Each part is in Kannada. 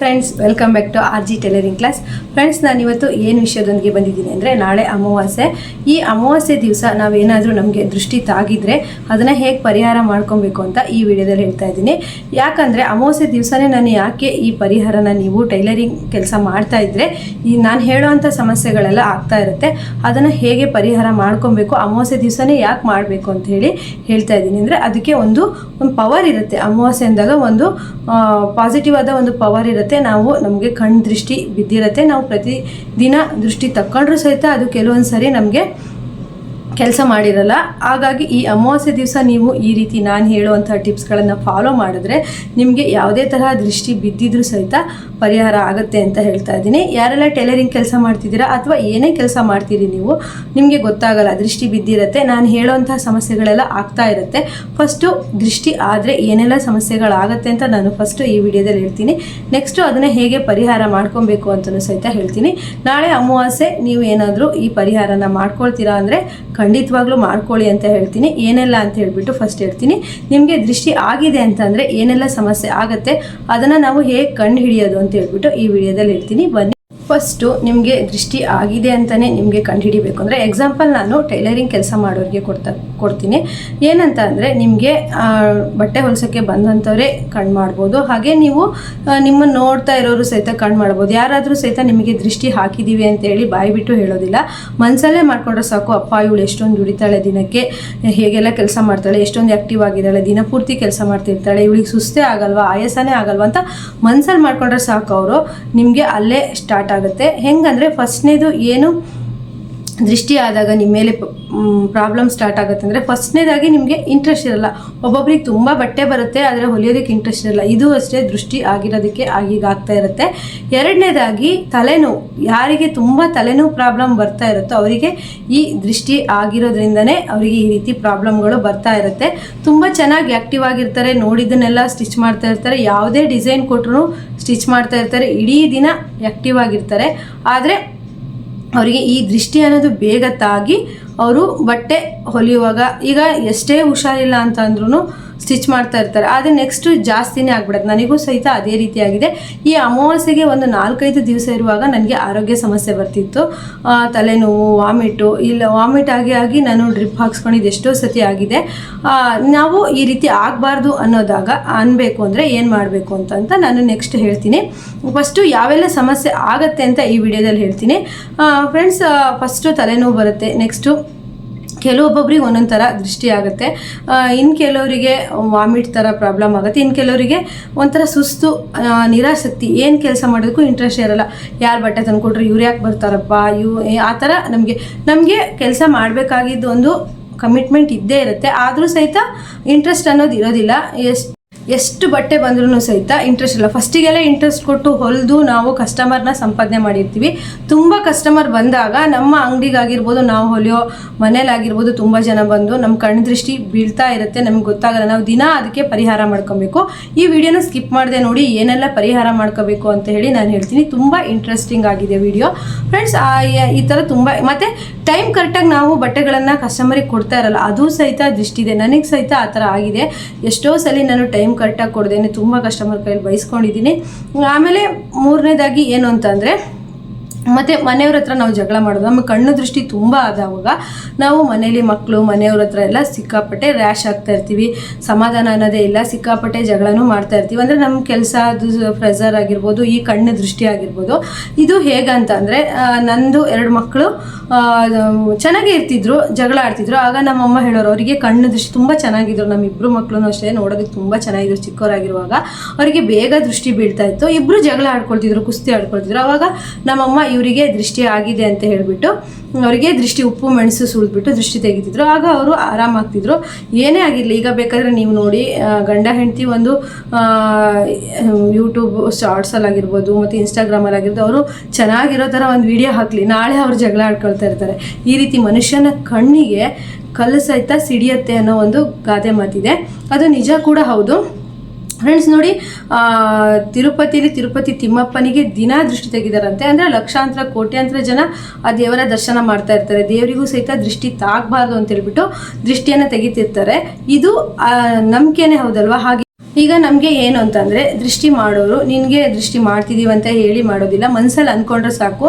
Friends, welcome back to RG tailoring class. Friends, ನಾನು ಇವತ್ತು ಏನು ವಿಷಯದೊಂದಿಗೆ ಬಂದಿದ್ದೀನಿ ಅಂದರೆ, ನಾಳೆ ಅಮಾವಾಸ್ಯೆ. ಈ ಅಮಾವಾಸ್ಯೆ ದಿವಸ ನಾವೇನಾದರೂ ನಮಗೆ ದೃಷ್ಟಿ ತಾಗಿದ್ರೆ ಅದನ್ನು ಹೇಗೆ ಪರಿಹಾರ ಮಾಡ್ಕೊಬೇಕು ಅಂತ ಈ ವಿಡಿಯೋದಲ್ಲಿ ಹೇಳ್ತಾ ಇದ್ದೀನಿ. ಯಾಕಂದರೆ ಅಮಾವಾಸ್ಯೆ ದಿವಸನೇ ನಾನು ಯಾಕೆ ಈ ಪರಿಹಾರನ ನೀವು ಟೈಲರಿಂಗ್ ಕೆಲಸ ಮಾಡ್ತಾ ಇದ್ದರೆ ಈ ನಾನು ಹೇಳೋವಂಥ ಸಮಸ್ಯೆಗಳೆಲ್ಲ ಆಗ್ತಾ ಇರುತ್ತೆ, ಅದನ್ನು ಹೇಗೆ ಪರಿಹಾರ ಮಾಡ್ಕೊಬೇಕು, ಅಮಾವಾಸ್ಯೆ ದಿವಸನೇ ಯಾಕೆ ಮಾಡಬೇಕು ಅಂತ ಹೇಳಿ ಹೇಳ್ತಾ ಇದ್ದೀನಿ. ಅಂದರೆ ಅದಕ್ಕೆ ಒಂದು ಪವರ್ ಇರುತ್ತೆ. ಅಮಾವಾಸ್ಯೆ ಅಂದಾಗ ಒಂದು ಪಾಸಿಟಿವ್ ಆದ ಒಂದು ಪವರ್ ಇರುತ್ತೆ. ನಾವು ನಮಗೆ ಕಣ್ಣು ದೃಷ್ಟಿ ಬಿದ್ದಿರುತ್ತೆ, ನಾವು ಪ್ರತಿದಿನ ದೃಷ್ಟಿ ತಕ್ಕೊಂಡ್ರೂ ಸಹಿತ ಅದು ಕೆಲವೊಂದು ಸರಿ ನಮಗೆ ಕೆಲಸ ಮಾಡಿರಲ್ಲ. ಹಾಗಾಗಿ ಈ ಅಮಾವಾಸ್ಯೆ ದಿವಸ ನೀವು ಈ ರೀತಿ ನಾನು ಹೇಳುವಂಥ ಟಿಪ್ಸ್ಗಳನ್ನು ಫಾಲೋ ಮಾಡಿದ್ರೆ ನಿಮಗೆ ಯಾವುದೇ ತರಹ ದೃಷ್ಟಿ ಬಿದ್ದಿದ್ರೂ ಸಹಿತ ಪರಿಹಾರ ಆಗುತ್ತೆ ಅಂತ ಹೇಳ್ತಾ ಇದ್ದೀನಿ. ಯಾರೆಲ್ಲ ಟೈಲರಿಂಗ್ ಕೆಲಸ ಮಾಡ್ತಿದ್ದೀರಾ ಅಥವಾ ಏನೇ ಕೆಲಸ ಮಾಡ್ತೀರಿ ನೀವು, ನಿಮಗೆ ಗೊತ್ತಾಗಲ್ಲ, ದೃಷ್ಟಿ ಬಿದ್ದಿರುತ್ತೆ, ನಾನು ಹೇಳೋವಂಥ ಸಮಸ್ಯೆಗಳೆಲ್ಲ ಆಗ್ತಾ ಇರುತ್ತೆ. ಫಸ್ಟು ದೃಷ್ಟಿ ಆದರೆ ಏನೆಲ್ಲ ಸಮಸ್ಯೆಗಳಾಗತ್ತೆ ಅಂತ ನಾನು ಫಸ್ಟು ಈ ವಿಡಿಯೋದಲ್ಲಿ ಹೇಳ್ತೀನಿ. ನೆಕ್ಸ್ಟು ಅದನ್ನು ಹೇಗೆ ಪರಿಹಾರ ಮಾಡ್ಕೊಬೇಕು ಅಂತಲೂ ಸಹಿತ ಹೇಳ್ತೀನಿ. ನಾಳೆ ಅಮಾವಾಸ್ಯೆ ನೀವು ಏನಾದರೂ ಈ ಪರಿಹಾರನ ಮಾಡ್ಕೊಳ್ತೀರಾ ಅಂದರೆ ಖಂಡಿತವಾಗ್ಲೂ ಮಾಡ್ಕೊಳ್ಳಿ ಅಂತ ಹೇಳ್ತೀನಿ. ಏನೆಲ್ಲ ಅಂತ ಹೇಳ್ಬಿಟ್ಟು ಫಸ್ಟ್ ಹೇಳ್ತೀನಿ. ನಿಮಗೆ ದೃಷ್ಟಿ ಆಗಿದೆ ಅಂತಂದರೆ ಏನೆಲ್ಲ ಸಮಸ್ಯೆ ಆಗುತ್ತೆ ಅದನ್ನು ನಾವು ಹೇಗೆ ಕಂಡು ಹಿಡಿಯೋದು ಅಂತ ಹೇಳ್ಬಿಟ್ಟು ಈ ವಿಡಿಯೋದಲ್ಲಿ ಹೇಳ್ತೀನಿ. ಬನ್ನಿ. ಫಸ್ಟು ನಿಮಗೆ ದೃಷ್ಟಿ ಆಗಿದೆ ಅಂತಲೇ ನಿಮಗೆ ಕಂಡುಹಿಡಿಬೇಕು ಅಂದರೆ, ಎಕ್ಸಾಂಪಲ್ ನಾನು ಟೈಲರಿಂಗ್ ಕೆಲಸ ಮಾಡೋರಿಗೆ ಕೊಡ್ತೀನಿ. ಏನಂತ ಅಂದರೆ, ನಿಮಗೆ ಬಟ್ಟೆ ಹೊಲಿಸೋಕ್ಕೆ ಬಂದಂಥವರೇ ಕಣ್ಣು ಮಾಡ್ಬೋದು, ಹಾಗೆ ನೀವು ನಿಮ್ಮನ್ನು ನೋಡ್ತಾ ಇರೋರು ಸಹಿತ ಕಣ್ಣು ಮಾಡ್ಬೋದು. ಯಾರಾದರೂ ಸಹಿತ ನಿಮಗೆ ದೃಷ್ಟಿ ಹಾಕಿದ್ದೀವಿ ಅಂತೇಳಿ ಬಾಯಿ ಬಿಟ್ಟು ಹೇಳೋದಿಲ್ಲ, ಮನಸಲ್ಲೇ ಮಾಡ್ಕೊಂಡ್ರೆ ಸಾಕು. ಅಪ್ಪ, ಇವಳು ಎಷ್ಟೊಂದು ದುಡಿತಾಳೆ, ದಿನಕ್ಕೆ ಹೇಗೆಲ್ಲ ಕೆಲಸ ಮಾಡ್ತಾಳೆ, ಎಷ್ಟೊಂದು ಆ್ಯಕ್ಟಿವ್ ಆಗಿದ್ದಾಳೆ, ದಿನ ಪೂರ್ತಿ ಕೆಲಸ ಮಾಡ್ತಿರ್ತಾಳೆ, ಇವಳಿಗೆ ಸುಸ್ತೇ ಆಗಲ್ವಾ, ಆಯಾಸನೇ ಆಗಲ್ವಾ ಅಂತ ಮನಸ್ಸಲ್ಲಿ ಮಾಡ್ಕೊಂಡ್ರೆ ಸಾಕು. ಅವರು ನಿಮಗೆ ಅಲ್ಲೇ ಸ್ಟಾರ್ಟ್ ಆಗುತ್ತೆ. ಹೆಂಗಂದರೆ, ಫಸ್ಟ್ನೇದು ಏನು ದೃಷ್ಟಿ ಆದಾಗ ನಿಮ್ಮ ಮೇಲೆ ಪ್ರಾಬ್ಲಮ್ ಸ್ಟಾರ್ಟ್ ಆಗುತ್ತೆ ಅಂದರೆ, ಫಸ್ಟ್ನೇದಾಗಿ ನಿಮಗೆ ಇಂಟ್ರೆಸ್ಟ್ ಇರಲ್ಲ. ಒಬ್ಬೊಬ್ರಿಗೆ ತುಂಬ ಬಟ್ಟೆ ಬರುತ್ತೆ ಆದರೆ ಹೊಲಿಯೋದಕ್ಕೆ ಇಂಟ್ರೆಸ್ಟ್ ಇರಲ್ಲ. ಇದು ಅಷ್ಟೇ ದೃಷ್ಟಿ ಆಗಿರೋದಕ್ಕೆ ಆಗ್ತಾ ಇರುತ್ತೆ. ಎರಡನೇದಾಗಿ ತಲೆನೋವು. ಯಾರಿಗೆ ತುಂಬ ತಲೆನೋವು ಪ್ರಾಬ್ಲಮ್ ಬರ್ತಾ ಇರುತ್ತೋ ಅವರಿಗೆ ಈ ದೃಷ್ಟಿ ಆಗಿರೋದ್ರಿಂದನೇ ಅವರಿಗೆ ಈ ರೀತಿ ಪ್ರಾಬ್ಲಮ್ಗಳು ಬರ್ತಾ ಇರುತ್ತೆ. ತುಂಬ ಚೆನ್ನಾಗಿ ಆ್ಯಕ್ಟಿವ್ ಆಗಿರ್ತಾರೆ, ನೋಡಿದ್ದನ್ನೆಲ್ಲ ಸ್ಟಿಚ್ ಮಾಡ್ತಾ ಇರ್ತಾರೆ, ಯಾವುದೇ ಡಿಸೈನ್ ಕೊಟ್ಟರು ಸ್ಟಿಚ್ ಮಾಡ್ತಾ ಇರ್ತಾರೆ, ಇಡೀ ದಿನ ಆ್ಯಕ್ಟಿವ್ ಆಗಿರ್ತಾರೆ. ಆದರೆ ಅವರಿಗೆ ಈ ದೃಷ್ಟಿ ಅನ್ನೋದು ಬೇಗ ತಾಗಿ ಅವರು ಬಟ್ಟೆ ಹೊಲಿಯುವಾಗ ಈಗ ಎಷ್ಟೇ ಹುಷಾರಿಲ್ಲ ಅಂತ ಅಂದ್ರೂ ಸ್ಟಿಚ್ ಮಾಡ್ತಾ ಇರ್ತಾರೆ, ಆದರೆ ನೆಕ್ಸ್ಟು ಜಾಸ್ತಿನೇ ಆಗ್ಬಿಡುತ್ತೆ. ನನಗೂ ಸಹಿತ ಅದೇ ರೀತಿಯಾಗಿದೆ. ಈ ಅಮಾವಾಸ್ಯೆಗೆ ಒಂದು 4-5 ದಿವಸ ಇರುವಾಗ ನನಗೆ ಆರೋಗ್ಯ ಸಮಸ್ಯೆ ಬರ್ತಿತ್ತು. ತಲೆನೋವು, ವಾಮಿಟ್ ಆಗಿ ನಾನು ಡ್ರಿಪ್ ಹಾಕ್ಸ್ಕೊಂಡಿದ್ದು ಎಷ್ಟೋ ಸತಿ ಆಗಿದೆ. ನಾವು ಈ ರೀತಿ ಆಗಬಾರ್ದು ಅನ್ಬೇಕು ಅಂದರೆ ಏನು ಮಾಡಬೇಕು ಅಂತ ನಾನು ನೆಕ್ಸ್ಟ್ ಹೇಳ್ತೀನಿ. ಫಸ್ಟು ಯಾವೆಲ್ಲ ಸಮಸ್ಯೆ ಆಗುತ್ತೆ ಅಂತ ಈ ವಿಡಿಯೋದಲ್ಲಿ ಹೇಳ್ತೀನಿ. ಫ್ರೆಂಡ್ಸ್, ಫಸ್ಟು ತಲೆನೋವು ಬರುತ್ತೆ. ನೆಕ್ಸ್ಟು ಕೆಲವೊಬ್ಬೊಬ್ರಿಗೆ ಒಂದೊಂದು ಥರ ದೃಷ್ಟಿ ಆಗುತ್ತೆ. ಇನ್ನು ಕೆಲವರಿಗೆ ವಾಮಿಟ್ ಥರ ಪ್ರಾಬ್ಲಮ್ ಆಗುತ್ತೆ. ಇನ್ನು ಕೆಲವರಿಗೆ ಒಂಥರ ಸುಸ್ತು, ನಿರಾಸಕ್ತಿ, ಏನು ಕೆಲಸ ಮಾಡೋದಕ್ಕೂ ಇಂಟ್ರೆಸ್ಟ್ ಇರಲ್ಲ. ಯಾರು ಬಟ್ಟೆ ತಂದುಕೊಟ್ರು ಇವ್ರು ಯಾಕೆ ಬರ್ತಾರಪ್ಪ, ಆ ಥರ ನಮಗೆ ಕೆಲಸ ಮಾಡಬೇಕಾಗಿದ್ದು ಒಂದು ಕಮಿಟ್ಮೆಂಟ್ ಇದ್ದೇ ಇರುತ್ತೆ. ಆದರೂ ಸಹಿತ ಇಂಟ್ರೆಸ್ಟ್ ಅನ್ನೋದು ಇರೋದಿಲ್ಲ. ಎಷ್ಟು ಬಟ್ಟೆ ಬಂದ್ರೂ ಸಹಿತ ಇಂಟ್ರೆಸ್ಟ್ ಇಲ್ಲ. ಫಸ್ಟಿಗೆಲ್ಲ ಇಂಟ್ರೆಸ್ಟ್ ಕೊಟ್ಟು ಹೊಲಿದು ನಾವು ಕಸ್ಟಮರ್ನ ಸಂಪಾದನೆ ಮಾಡಿರ್ತೀವಿ. ತುಂಬ ಕಸ್ಟಮರ್ ಬಂದಾಗ ನಮ್ಮ ಅಂಗಡಿಗಾಗಿರ್ಬೋದು, ನಾವು ಹೊಲಿಯೋ ಮನೇಲಾಗಿರ್ಬೋದು, ತುಂಬ ಜನ ಬಂದು ನಮ್ಮ ಕಣ್ಣು ದೃಷ್ಟಿ ಬೀಳ್ತಾ ಇರುತ್ತೆ, ನಮ್ಗೆ ಗೊತ್ತಾಗಲ್ಲ. ನಾವು ದಿನ ಅದಕ್ಕೆ ಪರಿಹಾರ ಮಾಡ್ಕೊಬೇಕು. ಈ ವಿಡಿಯೋನ ಸ್ಕಿಪ್ ಮಾಡದೆ ನೋಡಿ ಏನೆಲ್ಲ ಪರಿಹಾರ ಮಾಡ್ಕೋಬೇಕು ಅಂತ ಹೇಳಿ ನಾನು ಹೇಳ್ತೀನಿ. ತುಂಬ ಇಂಟ್ರೆಸ್ಟಿಂಗ್ ಆಗಿದೆ ವಿಡಿಯೋ ಫ್ರೆಂಡ್ಸ್. ಈ ಥರ ತುಂಬ ಮತ್ತು ಟೈಮ್ ಕರೆಕ್ಟಾಗಿ ನಾವು ಬಟ್ಟೆಗಳನ್ನು ಕಸ್ಟಮರಿಗೆ ಕೊಡ್ತಾ ಇರಲ್ಲ, ಅದು ಸಹಿತ ದೃಷ್ಟಿ ಇದೆ. ನನಗೆ ಸಹಿತ ಆ ಥರ ಆಗಿದೆ. ಎಷ್ಟೋ ಸಲ ನಾನು ಟೈಮ್ ಕರೆಕ್ಟಾಗಿ ಕೊಡ್ದೇನೆ ತುಂಬ ಕಸ್ಟಮರ್ ಕೈಯಲ್ಲಿ ಬೈಸ್ಕೊಂಡಿದ್ದೀನಿ. ಆಮೇಲೆ ಮೂರನೇದಾಗಿ ಏನು ಅಂತಂದರೆ, ಮತ್ತು ಮನೆಯವ್ರ ಹತ್ರ ನಾವು ಜಗಳ ಮಾಡೋದು. ನಮ್ಮ ಕಣ್ಣು ದೃಷ್ಟಿ ತುಂಬ ಆದವಾಗ ನಾವು ಮನೇಲಿ ಮಕ್ಕಳು, ಮನೆಯವ್ರ ಹತ್ರ ಎಲ್ಲ ಸಿಕ್ಕಾಪಟ್ಟೆ ರ್ಯಾಶ್ ಆಗ್ತಾ ಇರ್ತೀವಿ. ಸಮಾಧಾನ ಅನ್ನೋದೇ ಇಲ್ಲ, ಸಿಕ್ಕಾಪಟ್ಟೆ ಜಗಳನೂ ಮಾಡ್ತಾ ಇರ್ತೀವಿ. ಅಂದರೆ ನಮ್ಮ ಕೆಲಸ ಅದು ಪ್ರೆಸರ್ ಆಗಿರ್ಬೋದು, ಈ ಕಣ್ಣು ದೃಷ್ಟಿ ಆಗಿರ್ಬೋದು. ಇದು ಹೇಗಂತ ಅಂದರೆ, ನಂದು 2 ಮಕ್ಕಳು ಚೆನ್ನಾಗೇ ಇರ್ತಿದ್ರು, ಜಗಳ ಆಡ್ತಿದ್ರು. ಆಗ ನಮ್ಮಮ್ಮ ಹೇಳೋರು, ಅವರಿಗೆ ಕಣ್ಣು ದೃಷ್ಟಿ ತುಂಬ ಚೆನ್ನಾಗಿದ್ರು. ನಮ್ಮಿಬ್ಬರು ಮಕ್ಕಳು ಅಷ್ಟೇ ನೋಡೋದಕ್ಕೆ ತುಂಬ ಚೆನ್ನಾಗಿದ್ರು. ಚಿಕ್ಕವರಾಗಿರುವಾಗ ಅವರಿಗೆ ಬೇಗ ದೃಷ್ಟಿ ಬೀಳ್ತಾ ಇತ್ತು. ಇಬ್ಬರು ಜಗಳ ಆಡ್ಕೊಳ್ತಿದ್ರು, ಕುಸ್ತಿ ಆಡ್ಕೊಳ್ತಿದ್ರು. ಆವಾಗ ನಮ್ಮಮ್ಮ ಇವರಿಗೆ ದೃಷ್ಟಿ ಆಗಿದೆ ಅಂತ ಹೇಳಿಬಿಟ್ಟು ಅವರಿಗೆ ದೃಷ್ಟಿ ಉಪ್ಪು ಮೆಣಸು ಸುಳಿದ್ಬಿಟ್ಟು ದೃಷ್ಟಿ ತೆಗಿತಿದ್ರು. ಆಗ ಅವರು ಆರಾಮಾಗ್ತಿದ್ರು. ಏನೇ ಆಗಿರಲಿ, ಈಗ ಬೇಕಾದರೆ ನೀವು ನೋಡಿ, ಗಂಡ ಹೆಂಡತಿ ಒಂದು ಯೂಟ್ಯೂಬ್ ಶಾರ್ಟ್ಸಲ್ಲಾಗಿರ್ಬೋದು ಮತ್ತು ಇನ್ಸ್ಟಾಗ್ರಾಮಲ್ಲಾಗಿರ್ಬೋದು, ಅವರು ಚೆನ್ನಾಗಿರೋ ಥರ ಒಂದು ವಿಡಿಯೋ ಹಾಕಲಿ, ನಾಳೆ ಅವರು ಜಗಳ ಆಡ್ಕೊಳ್ತಾ ಇರ್ತಾರೆ. ಈ ರೀತಿ ಮನುಷ್ಯನ ಕಣ್ಣಿಗೆ ಕಲ್ಲು ಸಹಿತ ಸಿಡಿಯತ್ತೆ ಅನ್ನೋ ಒಂದು ಗಾದೆ ಮಾತಿದೆ. ಅದು ನಿಜ ಕೂಡ ಹೌದು. ಫ್ರೆಂಡ್ಸ್ ನೋಡಿ, ತಿರುಪತಿ ತಿಮ್ಮಪ್ಪನಿಗೆ ದಿನ ದೃಷ್ಟಿ ತೆಗಿದಾರಂತೆ. ಅಂದರೆ ಲಕ್ಷಾಂತರ ಕೋಟ್ಯಾಂತರ ಜನ ಆ ದೇವರ ದರ್ಶನ ಮಾಡ್ತಾ ಇರ್ತಾರೆ. ದೇವರಿಗೂ ಸಹಿತ ದೃಷ್ಟಿ ತಾಗಬಾರ್ದು ಅಂತ ಹೇಳ್ಬಿಟ್ಟು ದೃಷ್ಟಿಯನ್ನು ತೆಗಿತಿರ್ತಾರೆ. ಇದು ನಂಬಿಕೆನೇ ಹೌದಲ್ವಾ. ಈಗ ನಮಗೆ ಏನು ಅಂತಂದರೆ ದೃಷ್ಟಿ ಮಾಡೋರು ನಿನಗೆ ದೃಷ್ಟಿ ಮಾಡ್ತಿದ್ದೀವಿ ಅಂತ ಹೇಳಿ ಮಾಡೋದಿಲ್ಲ, ಮನಸ್ಸಲ್ಲಿ ಅಂದ್ಕೊಂಡ್ರೆ ಸಾಕು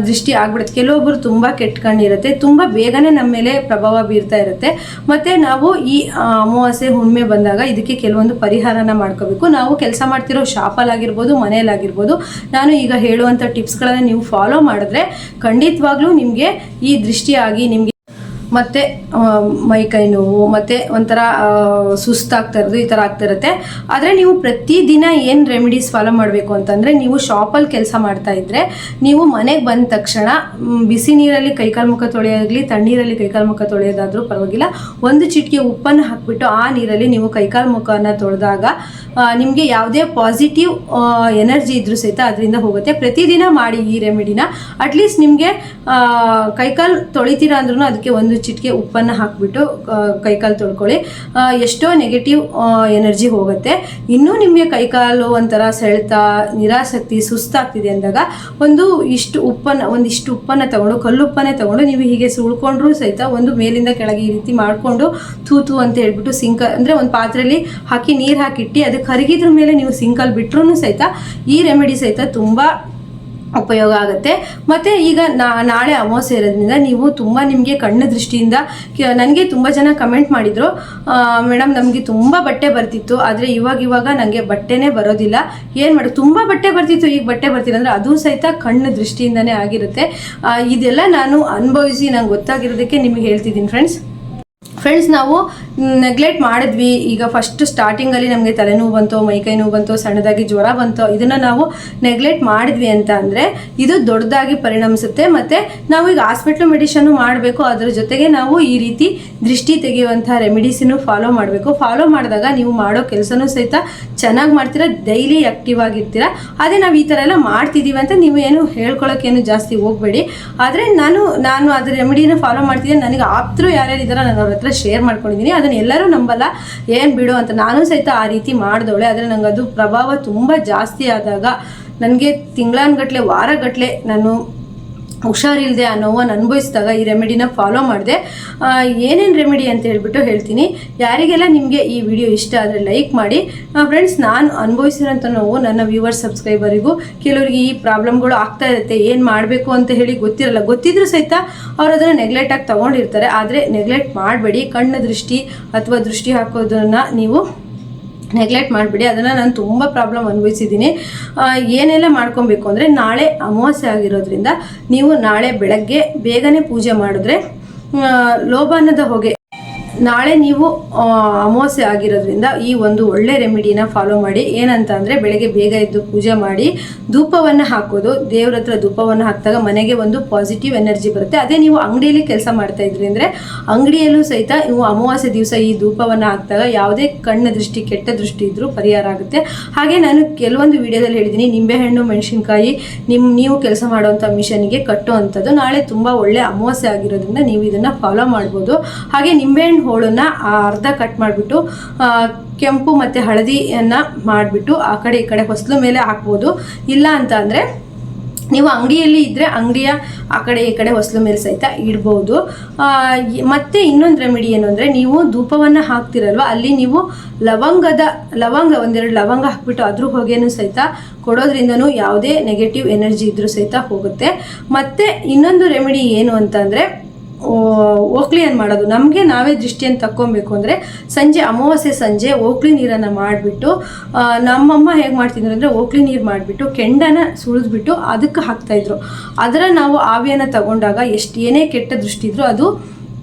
ದೃಷ್ಟಿ ಆಗ್ಬಿಡುತ್ತೆ. ಕೆಲವೊಬ್ಬರು ತುಂಬ ಕೆಟ್ಟ ಕಣ್ಣಿರುತ್ತೆ, ತುಂಬ ಬೇಗನೆ ನಮ್ಮ ಮೇಲೆ ಪ್ರಭಾವ ಬೀರ್ತಾ ಇರುತ್ತೆ. ಮತ್ತು ನಾವು ಈ ಅಮಾವಾಸ್ಯೆ ಹುಣ್ಣಿಮೆ ಬಂದಾಗ ಇದಕ್ಕೆ ಕೆಲವೊಂದು ಪರಿಹಾರನ ಮಾಡ್ಕೋಬೇಕು. ನಾವು ಕೆಲಸ ಮಾಡ್ತಿರೋ ಶಾಪಲ್ಲಾಗಿರ್ಬೋದು, ಮನೆಯಲ್ಲಾಗಿರ್ಬೋದು, ನಾನು ಈಗ ಹೇಳುವಂಥ ಟಿಪ್ಸ್ಗಳನ್ನು ನೀವು ಫಾಲೋ ಮಾಡಿದ್ರೆ ಖಂಡಿತವಾಗ್ಲೂ ನಿಮಗೆ ಈ ದೃಷ್ಟಿಯಾಗಿ ನಿಮಗೆ ಮತ್ತು ಮೈಕೈ ನೋವು ಮತ್ತು ಒಂಥರ ಸುಸ್ತಾಗ್ತಾ ಇರೋದು ಈ ಥರ ಆಗ್ತಿರುತ್ತೆ. ಆದರೆ ನೀವು ಪ್ರತಿದಿನ ಏನು ರೆಮಿಡೀಸ್ ಫಾಲೋ ಮಾಡಬೇಕು ಅಂತಂದರೆ, ನೀವು ಶಾಪಲ್ಲಿ ಕೆಲಸ ಮಾಡ್ತಾ ಇದ್ದರೆ ನೀವು ಮನೆಗೆ ಬಂದ ತಕ್ಷಣ ಬಿಸಿ ನೀರಲ್ಲಿ ಕೈಕಾಲು ಮುಖ ತೊಳೆಯೋದಾಗಲಿ, ತಣ್ಣೀರಲ್ಲಿ ಕೈಕಾಲು ಮುಖ ತೊಳೆಯೋದಾದರೂ ಪರವಾಗಿಲ್ಲ, ಒಂದು ಚಿಟಿಕೆ ಉಪ್ಪನ್ನು ಹಾಕಿಬಿಟ್ಟು ಆ ನೀರಲ್ಲಿ ನೀವು ಕೈಕಾಲು ಮುಖವನ್ನು ತೊಳೆದಾಗ ನಿಮಗೆ ಯಾವುದೇ ಪಾಸಿಟಿವ್ ಎನರ್ಜಿ ಇದ್ರೂ ಸಹಿತ ಅದರಿಂದ ಹೋಗುತ್ತೆ. ಪ್ರತಿದಿನ ಮಾಡಿ ಈ ರೆಮಿಡಿನ. ಅಟ್ಲೀಸ್ಟ್ ನಿಮಗೆ ಕೈಕಾಲು ತೊಳಿತೀರಾ ಅಂದ್ರೂ ಅದಕ್ಕೆ ಒಂದು ಚಿಟಿಕೆ ಉಪ್ಪನ್ನು ಹಾಕಿಬಿಟ್ಟು ಕೈಕಾಲು ತೊಳ್ಕೊಳ್ಳಿ. ಎಷ್ಟೋ ನೆಗೆಟಿವ್ ಎನರ್ಜಿ ಹೋಗುತ್ತೆ. ಇನ್ನೂ ನಿಮಗೆ ಕೈಕಾಲು ಒಂಥರ ಸೆಳೆತ, ನಿರಾಸಕ್ತಿ, ಸುಸ್ತಾಗ್ತಿದೆ ಅಂದಾಗ ಒಂದಿಷ್ಟು ಉಪ್ಪನ್ನು ತಗೊಂಡು, ಕಲ್ಲುಪ್ಪನ್ನೇ ತಗೊಂಡು ನೀವು ಹೀಗೆ ಸುಳ್ಕೊಂಡ್ರೂ ಸಹಿತ ಒಂದು ಮೇಲಿಂದ ಕೆಳಗೆ ಈ ರೀತಿ ಮಾಡಿಕೊಂಡು ತೂತು ಅಂತ ಹೇಳ್ಬಿಟ್ಟು ಸಿಂಕ್ ಅಂದರೆ ಒಂದು ಪಾತ್ರೆಯಲ್ಲಿ ಹಾಕಿ ನೀರು ಹಾಕಿಟ್ಟು ಅದಕ್ಕೆ ಕರಗಿದ್ರ ಮೇಲೆ ನೀವು ಸಿಂಕಲ್ಲಿ ಬಿಟ್ರೂ ಸಹಿತ ಈ ರೆಮಿಡಿ ಸಹಿತ ತುಂಬ ಉಪಯೋಗ ಆಗುತ್ತೆ. ಮತ್ತು ಈಗ ನಾಳೆ ಅಮಾವಾಸ್ಯೆ ಇರೋದ್ರಿಂದ ನೀವು ತುಂಬ ನಿಮಗೆ ಕಣ್ಣು ದೃಷ್ಟಿಯಿಂದ ನನಗೆ ತುಂಬ ಜನ ಕಮೆಂಟ್ ಮಾಡಿದರು, ಮೇಡಮ್ ನಮಗೆ ತುಂಬ ಬಟ್ಟೆ ಬರ್ತಿತ್ತು, ಆದರೆ ಇವಾಗ ನನಗೆ ಬಟ್ಟೆನೇ ಬರೋದಿಲ್ಲ, ಏನು ಮಾಡೋದು, ತುಂಬ ಬಟ್ಟೆ ಬರ್ತಿತ್ತು ಈಗ ಬಟ್ಟೆ ಬರ್ತಿಲ್ಲ ಅಂದರೆ ಅದು ಸಹಿತ ಕಣ್ಣು ದೃಷ್ಟಿಯಿಂದನೇ ಆಗಿರುತ್ತೆ. ಇದೆಲ್ಲ ನಾನು ಅನುಭವಿಸಿ ನಂಗೆ ಗೊತ್ತಾಗಿರೋದಕ್ಕೆ ನಿಮಗೆ ಹೇಳ್ತಿದ್ದೀನಿ ಫ್ರೆಂಡ್ಸ್. ನಾವು ನೆಗ್ಲೆಕ್ಟ್ ಮಾಡಿದ್ವಿ. ಈಗ ಫಸ್ಟ್ ಸ್ಟಾರ್ಟಿಂಗಲ್ಲಿ ನಮಗೆ ತಲೆನೋವು ಬಂತು, ಮೈಕೈ ನೋವು ಬಂತು, ಸಣ್ಣದಾಗಿ ಜ್ವರ ಬಂತು, ಇದನ್ನು ನಾವು ನೆಗ್ಲೆಕ್ಟ್ ಮಾಡಿದ್ವಿ ಅಂತ ಅಂದರೆ ಇದು ದೊಡ್ಡದಾಗಿ ಪರಿಣಮಿಸುತ್ತೆ. ಮತ್ತು ನಾವು ಈಗ ಹಾಸ್ಪಿಟ್ಲು ಮೆಡಿಷನ್ನು ಮಾಡಬೇಕು, ಅದರ ಜೊತೆಗೆ ನಾವು ಈ ರೀತಿ ದೃಷ್ಟಿ ತೆಗೆಯುವಂಥ ರೆಮಿಡೀಸನ್ನು ಫಾಲೋ ಮಾಡಬೇಕು. ಫಾಲೋ ಮಾಡಿದಾಗ ನೀವು ಮಾಡೋ ಕೆಲಸನೂ ಸಹಿತ ಚೆನ್ನಾಗಿ ಮಾಡ್ತೀರಾ, ಡೈಲಿ ಆ್ಯಕ್ಟಿವ್ ಆಗಿರ್ತೀರ. ಅದೇ ನಾವು ಈ ಥರ ಎಲ್ಲ ಮಾಡ್ತಿದ್ದೀವಿ ಅಂತ ನೀವು ಏನು ಹೇಳ್ಕೊಳ್ಳೋಕ್ಕೇನು ಜಾಸ್ತಿ ಹೋಗಬೇಡಿ. ಆದರೆ ನಾನು ಅದರ ರೆಮಿಡಿನ ಫಾಲೋ ಮಾಡ್ತಿದ್ದೀನಿ, ನನಗೆ ಆಪ್ತರು ಯಾರ್ಯಾರಿದ್ದಾರೋ ನಾನು ಅವ್ರ ಹತ್ರ ಶೇರ್ ಮಾಡ್ಕೊಂಡಿದ್ದೀನಿ. ಅದನ್ನು ಎಲ್ಲರೂ ನಂಬಲ್ಲ, ಏನು ಬಿಡು ಅಂತ. ನಾನು ಸಹಿತ ಆ ರೀತಿ ಮಾಡಿದವಳೆ. ಆದರೆ ನನಗೆ ಅದು ಪ್ರಭಾವ ತುಂಬ ಜಾಸ್ತಿ ಆದಾಗ ನನಗೆ ತಿಂಗಳಾನ್ಗಟ್ಲೆ, ವಾರಗಟ್ಟಲೆ ನಾನು ಹುಷಾರಿಲ್ಲದೆ ಆ ನೋವನ್ನು ಅನುಭವಿಸಿದಾಗ ಈ ರೆಮಿಡಿನ ಫಾಲೋ ಮಾಡಿದೆ. ಏನೇನು ರೆಮಿಡಿ ಅಂತ ಹೇಳ್ಬಿಟ್ಟು ಹೇಳ್ತೀನಿ. ಯಾರಿಗೆಲ್ಲ ನಿಮಗೆ ಈ ವಿಡಿಯೋ ಇಷ್ಟ ಆದರೆ ಲೈಕ್ ಮಾಡಿ ಫ್ರೆಂಡ್ಸ್. ನಾನು ಅನುಭವಿಸಿರೋಂಥ ನೋವು ನನ್ನ ವ್ಯೂವರ್ಸ್, ಸಬ್ಸ್ಕ್ರೈಬರಿಗೂ ಕೆಲವರಿಗೆ ಈ ಪ್ರಾಬ್ಲಮ್ಗಳು ಆಗ್ತಾ ಇರುತ್ತೆ. ಏನು ಮಾಡಬೇಕು ಅಂತ ಹೇಳಿ ಗೊತ್ತಿರಲ್ಲ, ಗೊತ್ತಿದ್ರೂ ಸಹಿತ ಅವರು ಅದನ್ನು ನೆಗ್ಲೆಕ್ಟಾಗಿ ತೊಗೊಂಡಿರ್ತಾರೆ. ಆದರೆ ನೆಗ್ಲೆಕ್ಟ್ ಮಾಡಬೇಡಿ. ಕಣ್ಣು ದೃಷ್ಟಿ ಅಥವಾ ದೃಷ್ಟಿ ಹಾಕೋದನ್ನು ನೀವು ನೆಗ್ಲೆಕ್ಟ್ ಮಾಡಿಬಿಡಿ. ಅದನ್ನು ನಾನು ತುಂಬ ಪ್ರಾಬ್ಲಮ್ ಅನುಭವಿಸಿದ್ದೀನಿ. ಏನೆಲ್ಲ ಮಾಡ್ಕೊಬೇಕು ಅಂದರೆ, ನಾಳೆ ಅಮಾವಾಸ್ಯೆ ಆಗಿರೋದ್ರಿಂದ ನೀವು ನಾಳೆ ಬೆಳಗ್ಗೆ ಬೇಗನೆ ಪೂಜೆ ಮಾಡಿದ್ರೆ ಲೋಬಾನದ ಹೊಗೆ, ನಾಳೆ ನೀವು ಅಮಾವಾಸ್ಯೆ ಆಗಿರೋದ್ರಿಂದ ಈ ಒಂದು ಒಳ್ಳೆ ರೆಮಿಡಿನ ಫಾಲೋ ಮಾಡಿ. ಏನಂತ ಅಂದರೆ, ಬೆಳಗ್ಗೆ ಬೇಗ ಎದ್ದು ಪೂಜೆ ಮಾಡಿ ಧೂಪವನ್ನು ಹಾಕೋದು. ದೇವ್ರ ಹತ್ರ ಧೂಪವನ್ನು ಹಾಕಿದಾಗ ಮನೆಗೆ ಒಂದು ಪಾಸಿಟಿವ್ ಎನರ್ಜಿ ಬರುತ್ತೆ. ಅದೇ ನೀವು ಅಂಗಡಿಯಲ್ಲಿ ಕೆಲಸ ಮಾಡ್ತಾ ಇದ್ರಿ ಅಂದರೆ ಅಂಗಡಿಯಲ್ಲೂ ಸಹಿತ ನೀವು ಅಮಾವಾಸ್ಯೆ ದಿವಸ ಈ ಧೂಪವನ್ನು ಹಾಕಿದಾಗ ಯಾವುದೇ ಕಣ್ಣು ದೃಷ್ಟಿ, ಕೆಟ್ಟ ದೃಷ್ಟಿ ಇದ್ರೂ ಪರಿಹಾರ ಆಗುತ್ತೆ. ಹಾಗೆ ನಾನು ಕೆಲವೊಂದು ವಿಡಿಯೋದಲ್ಲಿ ಹೇಳಿದ್ದೀನಿ, ನಿಂಬೆಹಣ್ಣು, ಮೆಣಸಿನ್ಕಾಯಿ ನೀವು ಕೆಲಸ ಮಾಡುವಂಥ ಮಿಷನ್ಗೆ ಕಟ್ಟುವಂಥದ್ದು. ನಾಳೆ ತುಂಬ ಒಳ್ಳೆ ಅಮಾವಾಸ್ಯೆ ಆಗಿರೋದ್ರಿಂದ ನೀವು ಇದನ್ನು ಫಾಲೋ ಮಾಡ್ಬೋದು. ಹಾಗೆ ನಿಂಬೆಹಣ್ಣು ಹೋಳನ್ನ ಅರ್ಧ ಕಟ್ ಮಾಡಿಬಿಟ್ಟು ಕೆಂಪು ಮತ್ತು ಹಳದಿಯನ್ನು ಮಾಡಿಬಿಟ್ಟು ಆ ಕಡೆ ಈ ಕಡೆ ಹೊಸಲು ಮೇಲೆ ಹಾಕ್ಬೋದು. ಇಲ್ಲ ಅಂತ ಅಂದರೆ ನೀವು ಅಂಗಡಿಯಲ್ಲಿ ಇದ್ದರೆ ಅಂಗಡಿಯ ಆ ಕಡೆ ಈ ಕಡೆ ಹೊಸಲು ಮೇಲೆ ಸಹಿತ ಇಡ್ಬೋದು. ಮತ್ತು ಇನ್ನೊಂದು ರೆಮಿಡಿ ಏನು ಅಂದರೆ, ನೀವು ಧೂಪವನ್ನು ಹಾಕ್ತಿರಲ್ವ, ಅಲ್ಲಿ ನೀವು ಲವಂಗ ಒಂದೆರಡು ಲವಂಗ ಹಾಕ್ಬಿಟ್ಟು ಅದ್ರ ಹೊಗೆನೂ ಸಹಿತ ಕೊಡೋದ್ರಿಂದನೂ ಯಾವುದೇ ನೆಗೆಟಿವ್ ಎನರ್ಜಿ ಇದ್ರೂ ಸಹಿತ ಹೋಗುತ್ತೆ. ಮತ್ತು ಇನ್ನೊಂದು ರೆಮಿಡಿ ಏನು ಅಂತಂದರೆ, ಓಕ್ಲಿ ಏನು ಮಾಡೋದು. ನಮಗೆ ನಾವೇ ದೃಷ್ಟಿಯನ್ನು ತಕ್ಕೊಬೇಕು ಅಂದರೆ ಸಂಜೆ, ಅಮಾವಾಸ್ಯೆ ಸಂಜೆ ಓಕ್ಲಿ ನೀರನ್ನು ಮಾಡಿಬಿಟ್ಟು, ನಮ್ಮಮ್ಮ ಹೇಗೆ ಮಾಡ್ತಿದ್ರು ಅಂದರೆ ಓಕ್ಲಿ ನೀರು ಮಾಡಿಬಿಟ್ಟು ಕೆಂಡನ ಸುಳಿದ್ಬಿಟ್ಟು ಅದಕ್ಕೆ ಹಾಕ್ತಾಯಿದ್ರು. ಅದರ ನಾವು ಆವಿಯನ್ನು ತಗೊಂಡಾಗ ಏನೇ ಕೆಟ್ಟ ದೃಷ್ಟಿ ಇದ್ರೂ ಅದು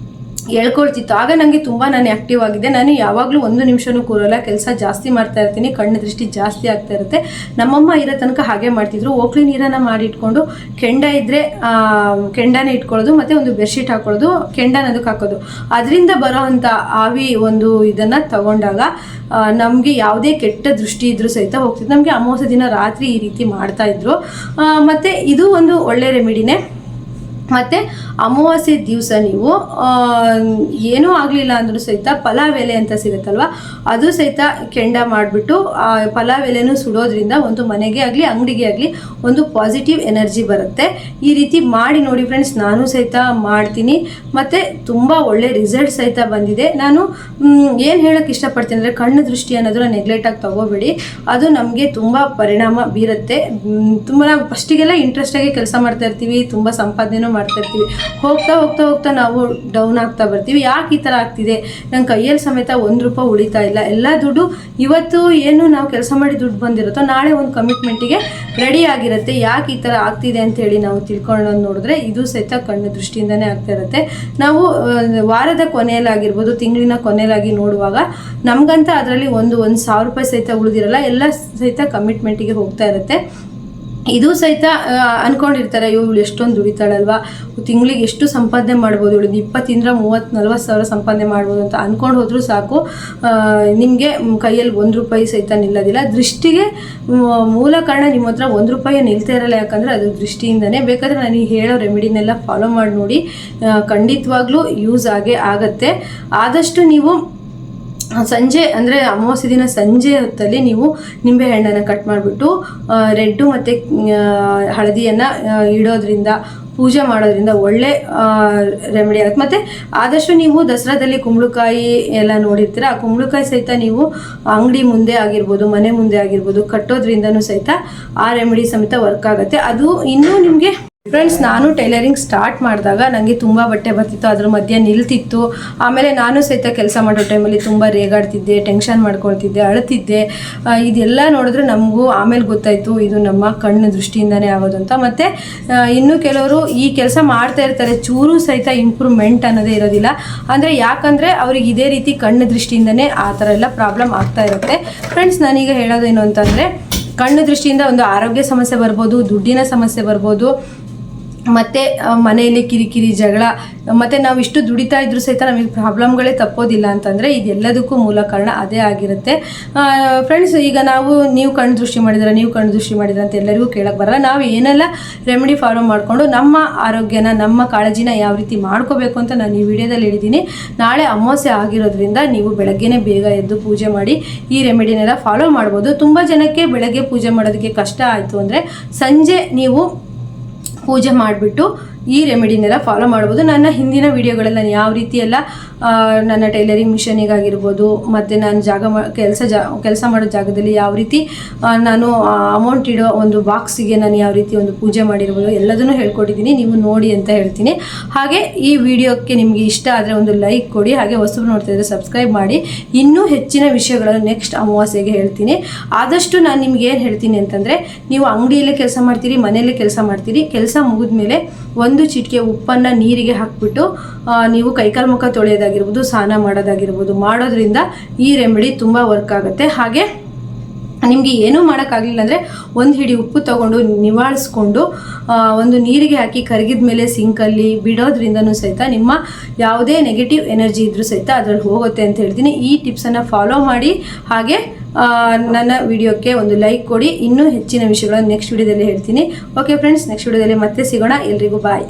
ಹೇಳ್ಕೊಳ್ತಿತ್ತು. ಆಗ ನನಗೆ ತುಂಬ ನಾನು ಆ್ಯಕ್ಟಿವ್ ಆಗಿದೆ. ನಾನು ಯಾವಾಗಲೂ ಒಂದು ನಿಮಿಷನೂ ಕೂರಲ್ಲ, ಕೆಲಸ ಜಾಸ್ತಿ ಮಾಡ್ತಾ ಇರ್ತೀನಿ, ಕಣ್ಣು ದೃಷ್ಟಿ ಜಾಸ್ತಿ ಆಗ್ತಾ ಇರುತ್ತೆ. ನಮ್ಮಮ್ಮ ಇರೋ ತನಕ ಹಾಗೆ ಮಾಡ್ತಿದ್ರು. ಓಕ್ಲಿ ನೀರನ್ನು ಮಾಡಿಟ್ಕೊಂಡು ಕೆಂಡ ಇದ್ದರೆ ಕೆಂಡನೇ ಇಟ್ಕೊಳ್ಳೋದು, ಮತ್ತು ಒಂದು ಬೆಡ್ಶೀಟ್ ಹಾಕೊಳ್ಳೋದು, ಕೆಂಡನ ಅದಕ್ಕೆ ಹಾಕೋದು. ಅದರಿಂದ ಬರೋ ಅಂಥ ಆವಿ ಒಂದು ಇದನ್ನು ತಗೊಂಡಾಗ ನಮಗೆ ಯಾವುದೇ ಕೆಟ್ಟ ದೃಷ್ಟಿ ಇದ್ರೂ ಸಹಿತ ಹೋಗ್ತಿತ್ತು. ನಮಗೆ ಅಮಾವಾಸ್ಯೆ ದಿನ ರಾತ್ರಿ ಈ ರೀತಿ ಮಾಡ್ತಾಯಿದ್ರು. ಮತ್ತು ಇದು ಒಂದು ಒಳ್ಳೆ ರೆಮಿಡಿನೇ. ಮತ್ತು ಅಮಾವಾಸ್ಯೆ ದಿವಸ ನೀವು ಏನೂ ಆಗಲಿಲ್ಲ ಅಂದರೂ ಸಹಿತ ಪಲಾವ್ ಎಲೆ ಅಂತ ಸಿಗುತ್ತಲ್ವ, ಅದು ಸಹಿತ ಕೆಂಡ ಮಾಡಿಬಿಟ್ಟು ಆ ಪಲಾವ್ ಎಲೆನೂ ಸುಡೋದ್ರಿಂದ ಒಂದು ಮನೆಗೆ ಆಗಲಿ ಅಂಗಡಿಗೆ ಆಗಲಿ ಒಂದು ಪಾಸಿಟಿವ್ ಎನರ್ಜಿ ಬರುತ್ತೆ. ಈ ರೀತಿ ಮಾಡಿ ನೋಡಿ ಫ್ರೆಂಡ್ಸ್, ನಾನು ಸಹಿತ ಮಾಡ್ತೀನಿ ಮತ್ತು ತುಂಬ ಒಳ್ಳೆ ರಿಸಲ್ಟ್ ಸಹಿತ ಬಂದಿದೆ. ನಾನು ಏನು ಹೇಳೋಕ್ಕೆ ಇಷ್ಟಪಡ್ತೀನಿ ಅಂದರೆ, ಕಣ್ಣು ದೃಷ್ಟಿ ಅನ್ನೋದನ್ನ ನೆಗ್ಲೆಕ್ಟಾಗಿ ತಗೋಬೇಡಿ, ಅದು ನಮಗೆ ತುಂಬ ಪರಿಣಾಮ ಬೀರುತ್ತೆ. ತುಂಬ ನಾವು ಫಸ್ಟಿಗೆಲ್ಲ ಇಂಟ್ರೆಸ್ಟಾಗಿ ಕೆಲಸ ಮಾಡ್ತಾ ಇರ್ತೀವಿ, ತುಂಬ ಸಂಪಾದನೆನೂ ಮಾಡ್ತಾ ಇರ್ತೀವಿ. ಹೋಗ್ತಾ ಹೋಗ್ತಾ ಹೋಗ್ತಾ ನಾವು ಡೌನ್ ಆಗ್ತಾ ಬರ್ತೀವಿ. ಯಾಕೆ ಈ ಥರ ಆಗ್ತಿದೆ, ನನ್ನ ಕೈಯಲ್ಲಿ ಸಮೇತ ₹1 ಉಳಿತಾ ಇಲ್ಲ, ಎಲ್ಲ ದುಡ್ಡು ಇವತ್ತು ಏನು ನಾವು ಕೆಲಸ ಮಾಡಿ ದುಡ್ಡು ಬಂದಿರುತ್ತೋ ನಾಳೆ ಒಂದು ಕಮಿಟ್ಮೆಂಟಿಗೆ ರೆಡಿ ಆಗಿರುತ್ತೆ. ಯಾಕೆ ಈ ಥರ ಆಗ್ತಿದೆ ಅಂತೇಳಿ ನಾವು ತಿಳ್ಕೊಂಡು ನೋಡಿದ್ರೆ ಇದು ಸಹಿತ ಕಣ್ಣು ದೃಷ್ಟಿಯಿಂದನೇ ಆಗ್ತಾ ಇರುತ್ತೆ. ನಾವು ವಾರದ ಕೊನೆಯಲ್ಲಾಗಿರ್ಬೋದು, ತಿಂಗಳಿನ ಕೊನೆಯಲ್ಲಾಗಿ ನೋಡುವಾಗ ನಮಗಂತ ಅದರಲ್ಲಿ ₹1,000 ಸಹಿತ ಉಳಿದಿರಲ್ಲ, ಎಲ್ಲ ಸಹಿತ ಕಮಿಟ್ಮೆಂಟಿಗೆ ಹೋಗ್ತಾ ಇರುತ್ತೆ. ಇದು ಸಹಿತ ಅಂದ್ಕೊಂಡಿರ್ತಾರೆ, ಇವಳು ಎಷ್ಟೊಂದು ದುಡಿತಾಳಲ್ವ, ತಿಂಗಳಿಗೆ ಎಷ್ಟು ಸಂಪಾದನೆ ಮಾಡ್ಬೋದು, ಇವಳು 20 30 40 ಸಾವಿರ ಸಂಪಾದನೆ ಮಾಡ್ಬೋದು ಅಂತ ಅಂದ್ಕೊಂಡು ಹೋದರೂ ಸಾಕು, ನಿಮಗೆ ಕೈಯಲ್ಲಿ ₹1 ಸಹಿತ ನಿಲ್ಲೋದಿಲ್ಲ. ದೃಷ್ಟಿಗೆ ಮೂಲ ಕಾರಣ ನಿಮ್ಮ ಹತ್ರ ₹1 ನಿಲ್ತಾ ಇರಲ್ಲ, ಯಾಕಂದರೆ ಅದು ದೃಷ್ಟಿಯಿಂದನೇ. ಬೇಕಾದರೆ ನಾನು ಹೇಳೋ ರೆಮಿಡಿನೆಲ್ಲ ಫಾಲೋ ಮಾಡಿ ನೋಡಿ, ಖಂಡಿತವಾಗ್ಲೂ ಯೂಸ್ ಆಗತ್ತೆ. ಆದಷ್ಟು ನೀವು ಸಂಜೆ ಅಂದರೆ ಅಮಾವಾಸ್ಯೆ ದಿನ ಸಂಜೆ ಹೊತ್ತಲ್ಲಿ ನೀವು ನಿಂಬೆಹಣ್ಣನ್ನು ಕಟ್ ಮಾಡಿಬಿಟ್ಟು ರೆಡ್ಡು ಮತ್ತು ಹಳದಿಯನ್ನು ಇಡೋದ್ರಿಂದ, ಪೂಜೆ ಮಾಡೋದ್ರಿಂದ ಒಳ್ಳೆ ರೆಮಿಡಿ ಆಗುತ್ತೆ. ಮತ್ತು ಆದಷ್ಟು ನೀವು ದಸರಾದಲ್ಲಿ ಕುಂಬಳಕಾಯಿ ಎಲ್ಲ ನೋಡಿರ್ತೀರ, ಆ ಕುಂಬಳಕಾಯಿ ಸಹಿತ ನೀವು ಅಂಗಡಿ ಮುಂದೆ ಆಗಿರ್ಬೋದು, ಮನೆ ಮುಂದೆ ಆಗಿರ್ಬೋದು ಕಟ್ಟೋದ್ರಿಂದನೂ ಸಹಿತ ಆ ರೆಮಿಡಿ ಸಮೇತ ವರ್ಕ್ ಆಗುತ್ತೆ. ಅದು ಇನ್ನೂ ನಿಮಗೆ ಫ್ರೆಂಡ್ಸ್, ನಾನು ಟೈಲರಿಂಗ್ ಸ್ಟಾರ್ಟ್ ಮಾಡಿದಾಗ ನನಗೆ ತುಂಬ ಬಟ್ಟೆ ಬರ್ತಿತ್ತು, ಅದ್ರ ಮಧ್ಯೆ ನಿಲ್ತಿತ್ತು. ಆಮೇಲೆ ನಾನು ಸಹಿತ ಕೆಲಸ ಮಾಡೋ ಟೈಮಲ್ಲಿ ತುಂಬ ರೇಗಾಡ್ತಿದ್ದೆ, ಟೆನ್ಷನ್ ಮಾಡ್ಕೊಳ್ತಿದ್ದೆ, ಅಳ್ತಿದ್ದೆ. ಇದೆಲ್ಲ ನೋಡಿದ್ರೆ ನಮಗೂ ಆಮೇಲೆ ಗೊತ್ತಾಯಿತು ಇದು ನಮ್ಮ ಕಣ್ಣು ದೃಷ್ಟಿಯಿಂದನೇ ಆಗೋದು ಅಂತ. ಮತ್ತು ಇನ್ನೂ ಕೆಲವರು ಈ ಕೆಲಸ ಮಾಡ್ತಾ ಇರ್ತಾರೆ, ಚೂರು ಸಹಿತ ಇಂಪ್ರೂವ್ಮೆಂಟ್ ಅನ್ನೋದೇ ಇರೋದಿಲ್ಲ. ಅಂದರೆ ಯಾಕಂದರೆ ಅವ್ರಿಗೆ ಇದೇ ರೀತಿ ಕಣ್ಣು ದೃಷ್ಟಿಯಿಂದನೇ ಆ ಥರ ಎಲ್ಲ ಪ್ರಾಬ್ಲಮ್ ಆಗ್ತಾ ಇರುತ್ತೆ. ಫ್ರೆಂಡ್ಸ್, ನಾನೀಗ ಹೇಳೋದೇನು ಅಂತಂದರೆ, ಕಣ್ಣು ದೃಷ್ಟಿಯಿಂದ ಒಂದು ಆರೋಗ್ಯ ಸಮಸ್ಯೆ ಬರ್ಬೋದು, ದುಡ್ಡಿನ ಸಮಸ್ಯೆ ಬರ್ಬೋದು, ಮತ್ತು ಮನೆಯಲ್ಲಿ ಕಿರಿಕಿರಿ ಜಗಳ, ಮತ್ತು ನಾವು ಇಷ್ಟು ದುಡಿತಾ ಇದ್ರೂ ಸಹಿತ ನಮಗೆ ಪ್ರಾಬ್ಲಮ್ಗಳೇ ತಪ್ಪೋದಿಲ್ಲ ಅಂತಂದರೆ ಇದೆಲ್ಲದಕ್ಕೂ ಮೂಲ ಕಾರಣ ಅದೇ ಆಗಿರುತ್ತೆ. ಫ್ರೆಂಡ್ಸ್, ಈಗ ನೀವು ಕಣ್ಣು ದೃಷ್ಟಿ ಮಾಡಿದ್ರೆ ಅಂತ ಎಲ್ಲರಿಗೂ ಕೇಳಕ್ಕೆ ಬರಲ್ಲ. ನಾವು ಏನೆಲ್ಲ ರೆಮಿಡಿ ಫಾಲೋ ಮಾಡಿಕೊಂಡು ನಮ್ಮ ಆರೋಗ್ಯನ, ನಮ್ಮ ಕಾಳಜಿನ ಯಾವ ರೀತಿ ಮಾಡ್ಕೋಬೇಕು ಅಂತ ನಾನು ಈ ವಿಡಿಯೋದಲ್ಲಿ ಹೇಳಿದ್ದೀನಿ. ನಾಳೆ ಅಮಾವಾಸ್ಯೆ ಆಗಿರೋದ್ರಿಂದ ನೀವು ಬೆಳಗ್ಗೆನೇ ಬೇಗ ಎದ್ದು ಪೂಜೆ ಮಾಡಿ ಈ ರೆಮಿಡಿನೆಲ್ಲ ಫಾಲೋ ಮಾಡ್ಬೋದು. ತುಂಬ ಜನಕ್ಕೆ ಬೆಳಗ್ಗೆ ಪೂಜೆ ಮಾಡೋದಕ್ಕೆ ಕಷ್ಟ ಆಯಿತು ಅಂದರೆ ಸಂಜೆ ನೀವು ಪೂಜೆ ಮಾಡಿಬಿಟ್ಟು ಈ ರೆಮಿಡಿನೆಲ್ಲ ಫಾಲೋ ಮಾಡ್ಬೋದು. ನನ್ನ ಹಿಂದಿನ ವೀಡಿಯೋಗಳೆಲ್ಲ ನಾನು ಯಾವ ರೀತಿ ಎಲ್ಲ ನನ್ನ ಟೈಲರಿಂಗ್ ಮಿಷನಿಗಾಗಿರ್ಬೋದು, ಮತ್ತು ನಾನು ಕೆಲಸ ಮಾಡೋ ಜಾಗದಲ್ಲಿ ಯಾವ ರೀತಿ ನಾನು ಅಮೌಂಟ್ ಇಡೋ ಒಂದು ಬಾಕ್ಸಿಗೆ ನಾನು ಯಾವ ರೀತಿ ಒಂದು ಪೂಜೆ ಮಾಡಿರ್ಬೋದು ಎಲ್ಲದನ್ನೂ ಹೇಳ್ಕೊಟ್ಟಿದ್ದೀನಿ, ನೀವು ನೋಡಿ ಅಂತ ಹೇಳ್ತೀನಿ. ಹಾಗೆ ಈ ವಿಡಿಯೋಕ್ಕೆ ನಿಮಗೆ ಇಷ್ಟ ಆದರೆ ಒಂದು ಲೈಕ್ ಕೊಡಿ, ಹಾಗೆ ಹೊಸಬ್ರು ನೋಡ್ತಾ ಇದ್ದರೆ ಸಬ್ಸ್ಕ್ರೈಬ್ ಮಾಡಿ. ಇನ್ನೂ ಹೆಚ್ಚಿನ ವಿಷಯಗಳನ್ನು ನೆಕ್ಸ್ಟ್ ಅಮಾವಾಸ್ಯೆಗೆ ಹೇಳ್ತೀನಿ. ಆದಷ್ಟು ನಾನು ನಿಮ್ಗೆ ಏನು ಹೇಳ್ತೀನಿ ಅಂತಂದರೆ, ನೀವು ಅಂಗಡಿಯಲ್ಲೇ ಕೆಲಸ ಮಾಡ್ತೀರಿ, ಮನೆಯಲ್ಲೇ ಕೆಲಸ ಮಾಡ್ತೀರಿ, ಕೆಲಸ ಮುಗಿದ ಮೇಲೆ 1 ಚಿಟಿಕೆ ಉಪ್ಪನ್ನು ನೀರಿಗೆ ಹಾಕಿಬಿಟ್ಟು ನೀವು ಕೈಕಾಲು ಮುಖ ತೊಳೆಯೋದಾಗಿರ್ಬೋದು, ಸ್ನಾನ ಮಾಡೋದಾಗಿರ್ಬೋದು ಮಾಡೋದ್ರಿಂದ ಈ ರೆಮಿಡಿ ತುಂಬ ವರ್ಕ್ ಆಗುತ್ತೆ. ಹಾಗೆ ನಿಮಗೆ ಏನೂ ಮಾಡೋಕ್ಕಾಗಲಿಲ್ಲ ಅಂದರೆ 1 ಹಿಡಿ ಉಪ್ಪು ತೊಗೊಂಡು ನಿವಾಳಿಸ್ಕೊಂಡು ಒಂದು ನೀರಿಗೆ ಹಾಕಿ ಕರಗಿದ ಮೇಲೆ ಸಿಂಕಲ್ಲಿ ಬಿಡೋದ್ರಿಂದನೂ ಸಹಿತ ನಿಮ್ಮ ಯಾವುದೇ ನೆಗೆಟಿವ್ ಎನರ್ಜಿ ಇದ್ರೂ ಸಹಿತ ಅದರಲ್ಲಿ ಹೋಗುತ್ತೆ ಅಂತ ಹೇಳ್ತೀನಿ. ಈ ಟಿಪ್ಸನ್ನು ಫಾಲೋ ಮಾಡಿ. ಹಾಗೆ ನನ್ನ ವಿಡಿಯೋಕ್ಕೆ ಒಂದು ಲೈಕ್ ಕೊಡಿ. ಇನ್ನೂ ಹೆಚ್ಚಿನ ವಿಷಯಗಳನ್ನು ನೆಕ್ಸ್ಟ್ ವಿಡಿಯೋದಲ್ಲಿ ಹೇಳ್ತೀನಿ. ಓಕೆ ಫ್ರೆಂಡ್ಸ್, ನೆಕ್ಸ್ಟ್ ವಿಡಿಯೋದಲ್ಲಿ ಮತ್ತೆ ಸಿಗೋಣ. ಎಲ್ರಿಗೂ ಬಾಯ್.